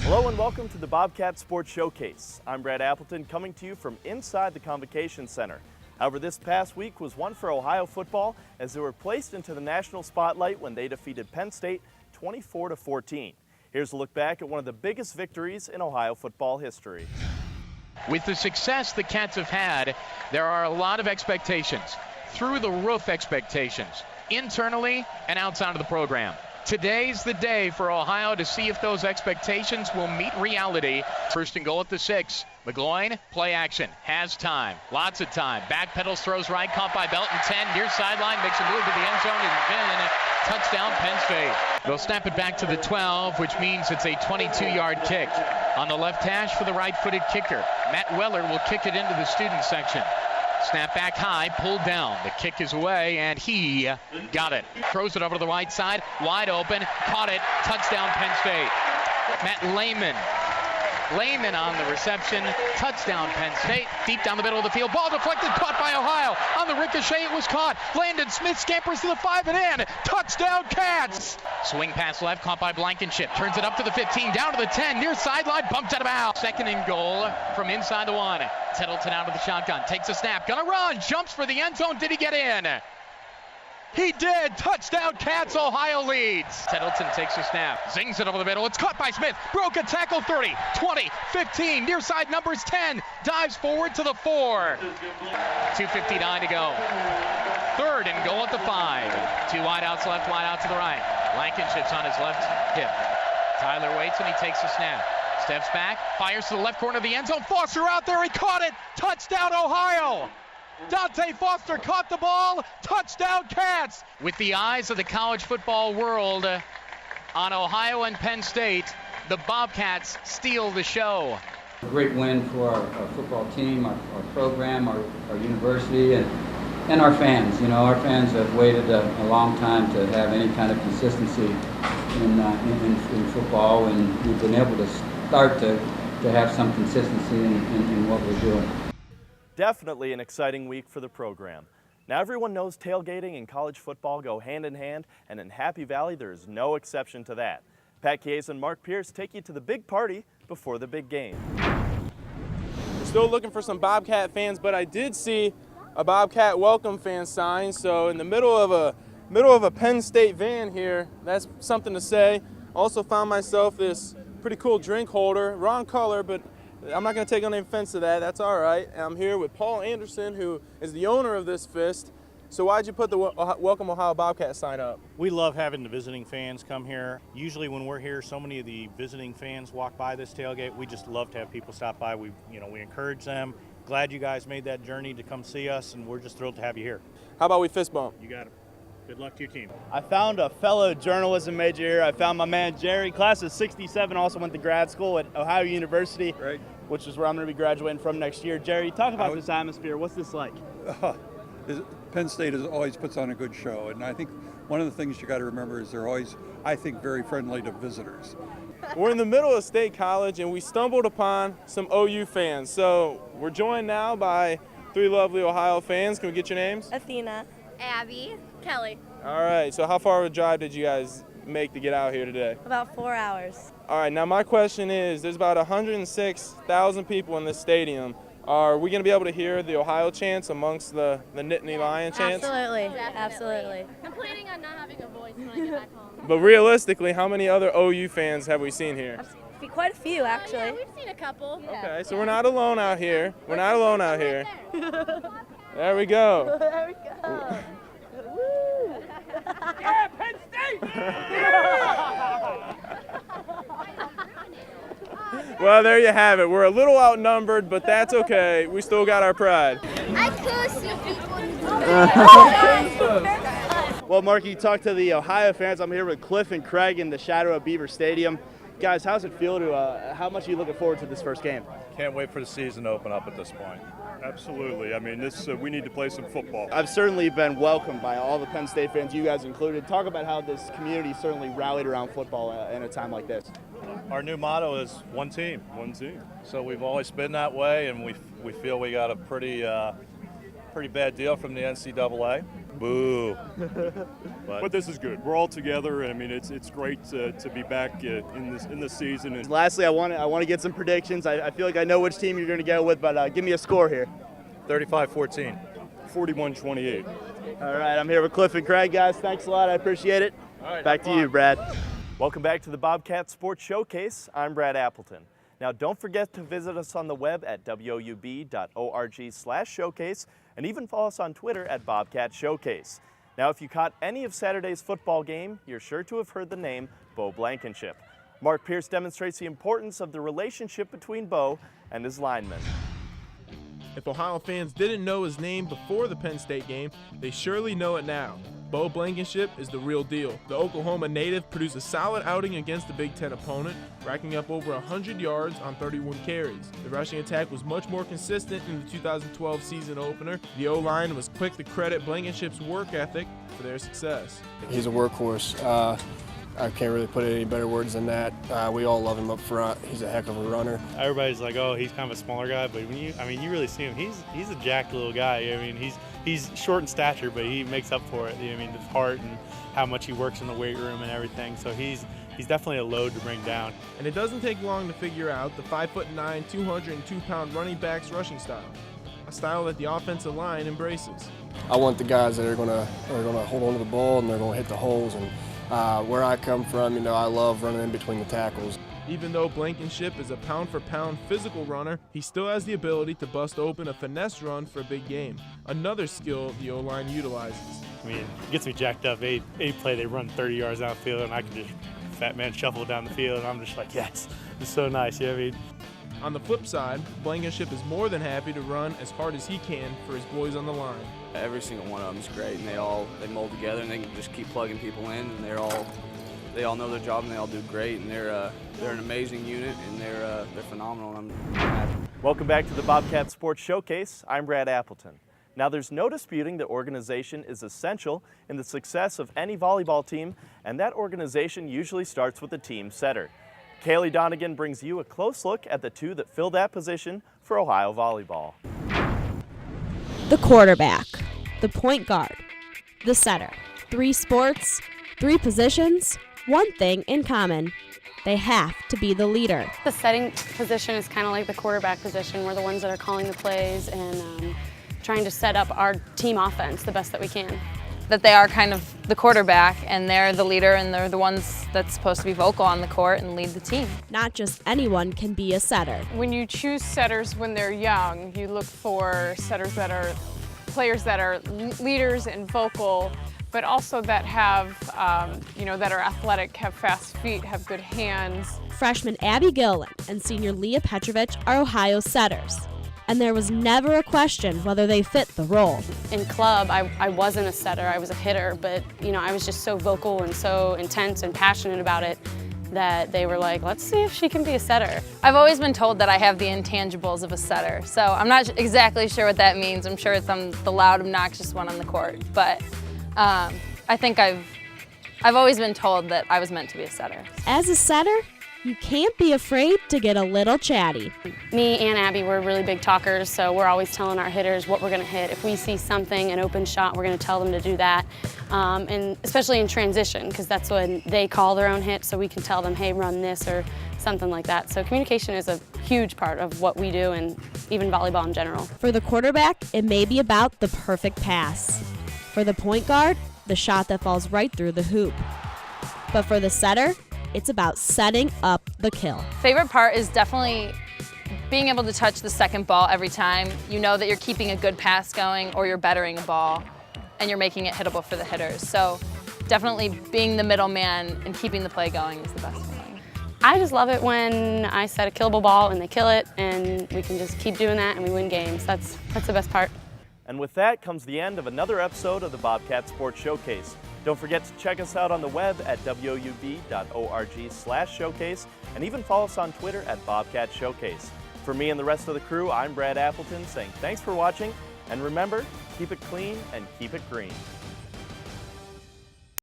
Hello and welcome to the Bobcat Sports Showcase. I'm Brad Appleton coming to you from inside the Convocation Center. However, this past week was one for Ohio football as they were placed into the national spotlight when they defeated Penn State 24-14. Here's a look back at one of the biggest victories in Ohio football history. With the success the Cats have had, there are a lot of expectations, through the roof expectations, internally and outside of the program. Today's the day for Ohio to see if those expectations will meet reality. First and goal at the 6. McGloin, play action, has time, lots of time. Back pedals, throws right, caught by Belton, 10, near sideline, makes a move to the end zone, and then touchdown Penn State. They'll snap it back to the 12, which means it's a 22-yard kick. On the left hash for the right-footed kicker. Matt Weller will kick it into the student section. Snap back high, pulled down. The kick is away, and he got it. Throws it over to the right side, wide open, caught it, touchdown Penn State. Matt Lehman on the reception, touchdown Penn State. Deep down the middle of the field, ball deflected, caught by Ohio. On the ricochet, it was caught. Landon Smith scampers to the 5 and in. Touchdown Cats! Swing pass left, caught by Blankenship. Turns it up to the 15, down to the 10, near sideline, bumped out of bounds. Second and goal from inside the 1. Tettleton out of the shotgun, takes a snap, gonna run, jumps for the end zone. Did he get in? He did! Touchdown Cats, Ohio leads. Tettleton takes a snap, zings it over the middle. It's caught by Smith. Broke a tackle, 30, 20, 15. Near side numbers 10. Dives forward to the 4. 2:59 to go. Third and goal at the 5. 2 wide outs left, wide out to the right. Blankenship's on his left hip. Tyler waits and he takes a snap. Steps back, fires to the left corner of the end zone. Foster out there, he caught it. Touchdown Ohio! Dante Foster caught the ball. Touchdown Cats! With the eyes of the college football world on Ohio and Penn State, the Bobcats steal the show. A great win for our football team, our program, our university, and our fans. You know, our fans have waited a long time to have any kind of consistency in football, and we've been able to start to have some consistency in what we're doing. Definitely an exciting week for the program. Now everyone knows tailgating and college football go hand in hand, and in Happy Valley there is no exception to that. Pat Case and Mark Pierce take you to the big party before the big game. We're still looking for some Bobcat fans, but I did see a Bobcat welcome fan sign, so in the middle of a Penn State van here, that's something to say. Also found myself this pretty cool drink holder, wrong color, but I'm not going to take any offense to that. That's all right. I'm here with Paul Anderson, who is the owner of this fist. So why'd you put the Welcome Ohio Bobcat sign up? We love having the visiting fans come here. Usually when we're here, so many of the visiting fans walk by this tailgate. We just love to have people stop by. We encourage them. Glad you guys made that journey to come see us, and we're just thrilled to have you here. How about we fist bump? You got it. Good luck to your team. I found a fellow journalism major here. I found my man Jerry, class of '67, also went to grad school at Ohio University, right, which is where I'm going to be graduating from next year. Jerry, talk about this atmosphere. What's this like? Penn State always puts on a good show, and I think one of the things you got to remember is they're always, I think, very friendly to visitors. We're in the middle of State College, and we stumbled upon some OU fans. So we're joined now by 3 lovely Ohio fans. Can we get your names? Athena. Abby. Kelly. All right, so how far of a drive did you guys make to get out here today? About 4 hours. All right, now my question is, there's about 106,000 people in this stadium. Are we going to be able to hear the Ohio chants amongst the Nittany Lion chants? Absolutely, absolutely. I'm planning on not having a voice when I get back home. But realistically, how many other OU fans have we seen here? Quite a few, actually. Yeah, we've seen a couple. Okay, so we're not alone out here. We're not alone out here. There we go. There we go. Woo! Yeah, Penn State! Yeah! Well, there you have it. We're a little outnumbered, but that's okay. We still got our pride. I could see people. Well, Mark, you talked to the Ohio fans. I'm here with Cliff and Craig in the shadow of Beaver Stadium. Guys, how's it feel to, how much are you looking forward to this first game? Can't wait for the season to open up at this point. Absolutely. I mean, we need to play some football. I've certainly been welcomed by all the Penn State fans, you guys included. Talk about how this community certainly rallied around football in a time like this. Our new motto is one team. One team. So we've always been that way, and we feel we got a pretty bad deal from the NCAA. Boo. But this is good. We're all together, and I mean it's great to be back in this season. And Lastly, I want to get some predictions. I feel like I know which team you're going to go with, but give me a score here. 35-14. 41-28. All right, I'm here with Cliff and Craig, guys. Thanks a lot. I appreciate it. All right, back to you, Brad. Welcome back to the Bobcat Sports Showcase. I'm Brad Appleton. Now, don't forget to visit us on the web at woub.org/showcase and even follow us on Twitter at Bobcat Showcase. Now, if you caught any of Saturday's football game, you're sure to have heard the name Beau Blankenship. Mark Pierce demonstrates the importance of the relationship between Beau and his linemen. If Ohio fans didn't know his name before the Penn State game, they surely know it now. Beau Blankenship is the real deal. The Oklahoma native produced a solid outing against the Big Ten opponent, racking up over 100 yards on 31 carries. The rushing attack was much more consistent in the 2012 season opener. The O-line was quick to credit Blankenship's work ethic for their success. He's a workhorse. I can't really put it any better words than that. We all love him up front. He's a heck of a runner. Everybody's like, oh, he's kind of a smaller guy, but when you really see him, he's a jacked little guy. I mean, he's short in stature, but he makes up for it. I mean, his heart and how much he works in the weight room and everything. So he's definitely a load to bring down. And it doesn't take long to figure out the 5'9", 202-pound running back's rushing style, a style that the offensive line embraces. I want the guys that are gonna hold on to the ball and they're gonna hit the holes. And where I come from, I love running in between the tackles. Even though Blankenship is a pound-for-pound physical runner, he still has the ability to bust open a finesse run for a big game, another skill the O-line utilizes. I mean, it gets me jacked up. Eight play, they run 30 yards downfield, and I can just fat man shuffle down the field, and I'm just like, yes, it's so nice. You know what I mean? On the flip side, Blankenship is more than happy to run as hard as he can for his boys on the line. Every single one of them is great, and they mold together, and they can just keep plugging people in, and they all know their job, and they all do great, and they're an amazing unit, and they're phenomenal. And I'm happy. Welcome back to the Bobcat Sports Showcase. I'm Brad Appleton. Now, there's no disputing that organization is essential in the success of any volleyball team, and that organization usually starts with the team setter. Kaylee Donegan brings you a close look at the two that fill that position for Ohio Volleyball. The quarterback, the point guard, the setter. 3 sports, 3 positions, one thing in common. They have to be the leader. The setting position is kind of like the quarterback position. We're the ones that are calling the plays and trying to set up our team offense the best that we can. That they are kind of the quarterback and they're the leader and they're the ones that's supposed to be vocal on the court and lead the team. Not just anyone can be a setter. When you choose setters when they're young, you look for setters that are players that are leaders and vocal, but also that have, that are athletic, have fast feet, have good hands. Freshman Abby Gillen and senior Leah Petrovich are Ohio setters. And there was never a question whether they fit the role. In club, I wasn't a setter, I was a hitter, but I was just so vocal and so intense and passionate about it that they were like, let's see if she can be a setter. I've always been told that I have the intangibles of a setter, so I'm not exactly sure what that means. I'm sure I'm the loud, obnoxious one on the court, but I think I've always been told that I was meant to be a setter. As a setter, you can't be afraid to get a little chatty. Me and Abby, we're really big talkers, so we're always telling our hitters what we're going to hit. If we see something, an open shot, we're going to tell them to do that. And especially in transition, because that's when they call their own hit, so we can tell them, hey, run this or something like that. So communication is a huge part of what we do and even volleyball in general. For the quarterback, it may be about the perfect pass. For the point guard, the shot that falls right through the hoop. But for the setter, it's about setting up the kill. Favorite part is definitely being able to touch the second ball every time. You know that you're keeping a good pass going or you're bettering a ball and you're making it hittable for the hitters. So definitely being the middleman and keeping the play going is the best feeling. I just love it when I set a killable ball and they kill it and we can just keep doing that and we win games. That's the best part. And with that comes the end of another episode of the Bobcat Sports Showcase. Don't forget to check us out on the web at woub.org/showcase and even follow us on Twitter at Bobcat Showcase. For me and the rest of the crew, I'm Brad Appleton saying thanks for watching, and remember, keep it clean and keep it green.